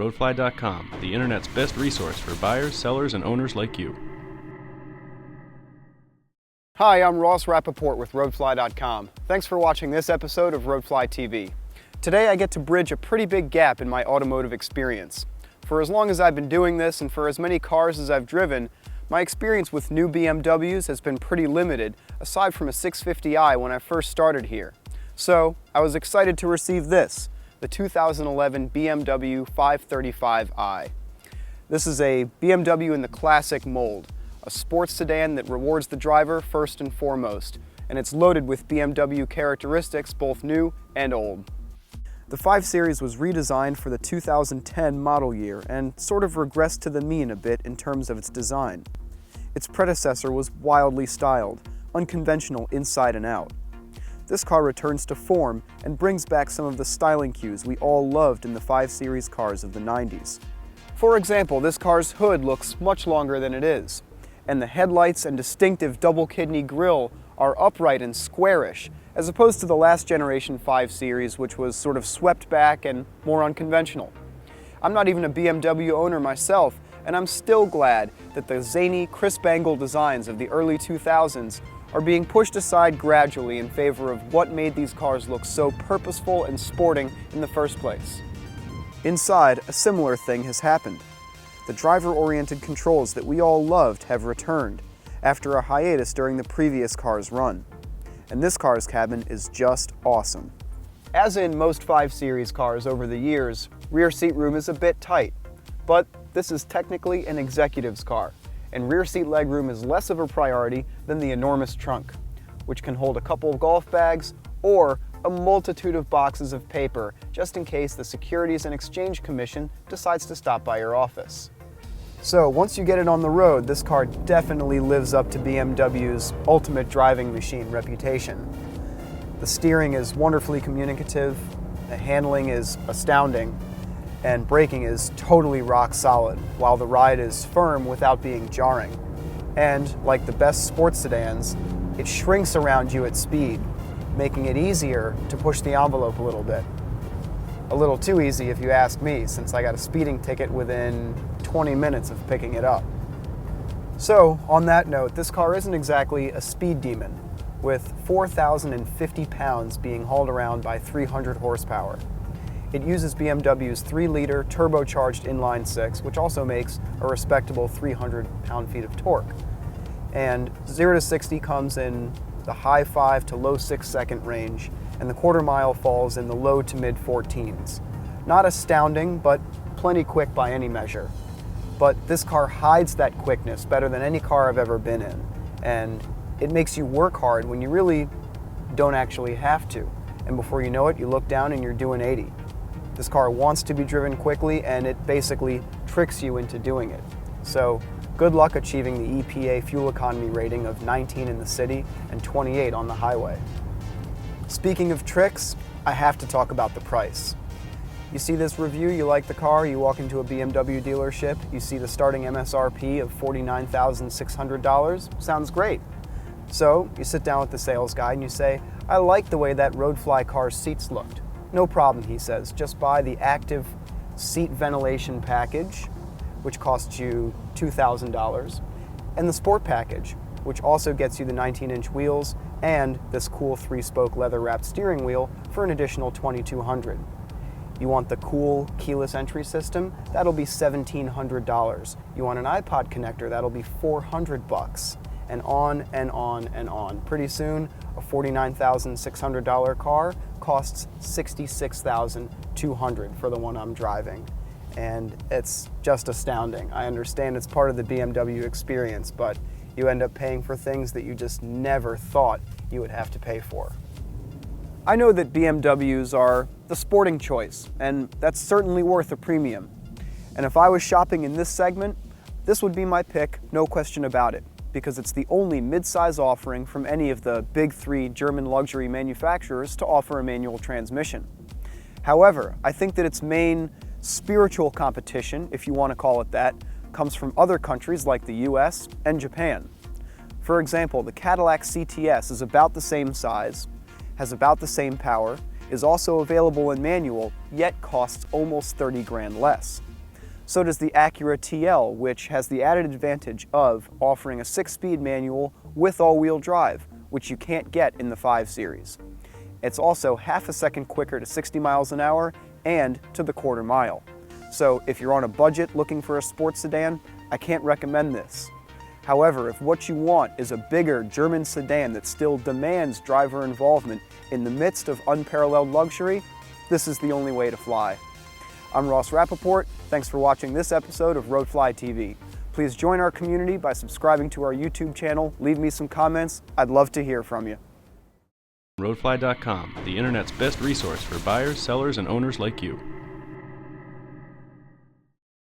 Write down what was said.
Roadfly.com, the internet's best resource for buyers, sellers, and owners like you. Hi, I'm Ross Rapoport with Roadfly.com. Thanks for watching this episode of RoadflyTV. Today I get to bridge a pretty big gap in my automotive experience. For as long as I've been doing this and for as many cars as I've driven, my experience with new BMWs has been pretty limited, aside from a 650i when I first started here. So I was excited to receive this, the 2011 BMW 535i. This is a BMW in the classic mold, a sports sedan that rewards the driver first and foremost, and it's loaded with BMW characteristics both new and old. The 5 Series was redesigned for the 2010 model year and sort of regressed to the mean a bit in terms of its design. Its predecessor was wildly styled, unconventional inside and out. This car returns to form and brings back some of the styling cues we all loved in the 5 Series cars of the 90s. For example, this car's hood looks much longer than it is, and the headlights and distinctive double kidney grille are upright and squarish, as opposed to the last generation 5 Series, which was sort of swept back and more unconventional. I'm not even a BMW owner myself, and I'm still glad that the zany, crisp-angle designs of the early 2000s are being pushed aside gradually in favor of what made these cars look so purposeful and sporting in the first place. Inside, a similar thing has happened. The driver-oriented controls that we all loved have returned, after a hiatus during the previous car's run. And this car's cabin is just awesome. As in most 5 Series cars over the years, rear seat room is a bit tight, but this is technically an executive's car, and rear seat legroom is less of a priority than the enormous trunk, which can hold a couple of golf bags or a multitude of boxes of paper just in case the Securities and Exchange Commission decides to stop by your office. So once you get it on the road, this car definitely lives up to BMW's ultimate driving machine reputation. The steering is wonderfully communicative, the handling is astounding, and braking is totally rock solid, while the ride is firm without being jarring. And like the best sports sedans, it shrinks around you at speed, making it easier to push the envelope a little bit. A little too easy if you ask me, since I got a speeding ticket within 20 minutes of picking it up. So, on that note, this car isn't exactly a speed demon, with 4,050 pounds being hauled around by 300 horsepower. It uses BMW's 3-liter turbocharged inline-6, which also makes a respectable 300 pound-feet of torque. And 0 to 60 comes in the high 5 to low 6 second range, and the quarter mile falls in the low to mid 14s. Not astounding, but plenty quick by any measure. But this car hides that quickness better than any car I've ever been in, and it makes you work hard when you really don't actually have to. And before you know it, you look down and you're doing 80. This car wants to be driven quickly, and it basically tricks you into doing it. So good luck achieving the EPA fuel economy rating of 19 in the city and 28 on the highway. Speaking of tricks, I have to talk about the price. You see this review, you like the car, you walk into a BMW dealership, you see the starting MSRP of $49,600, sounds great. So you sit down with the sales guy and you say, I like the way that Roadfly car's seats looked. No problem, he says, just buy the active seat ventilation package, which costs you $2,000, and the sport package, which also gets you the 19-inch wheels and this cool 3-spoke leather-wrapped steering wheel for an additional $2,200. You want the cool keyless entry system? That'll be $1,700. You want an iPod connector? That'll be $400. And on and on and on. Pretty soon, a $49,600 car costs $66,200 for the one I'm driving. And it's just astounding. I understand it's part of the BMW experience, but you end up paying for things that you just never thought you would have to pay for. I know that BMWs are the sporting choice, and that's certainly worth a premium. And if I was shopping in this segment, this would be my pick, no question about it, because it's the only mid-size offering from any of the big 3 German luxury manufacturers to offer a manual transmission. However, I think that its main spiritual competition, if you want to call it that, comes from other countries like the US and Japan. For example, the Cadillac CTS is about the same size, has about the same power, is also available in manual, yet costs almost 30 grand less. So does the Acura TL, which has the added advantage of offering a 6-speed manual with all-wheel drive, which you can't get in the 5 Series. It's also half a second quicker to 60 miles an hour and to the quarter mile. So if you're on a budget looking for a sports sedan, I can't recommend this. However, if what you want is a bigger German sedan that still demands driver involvement in the midst of unparalleled luxury, this is the only way to fly. I'm Ross Rapoport. Thanks for watching this episode of RoadflyTV. Please join our community by subscribing to our YouTube channel. Leave me some comments. I'd love to hear from you. Roadfly.com, the internet's best resource for buyers, sellers, and owners like you.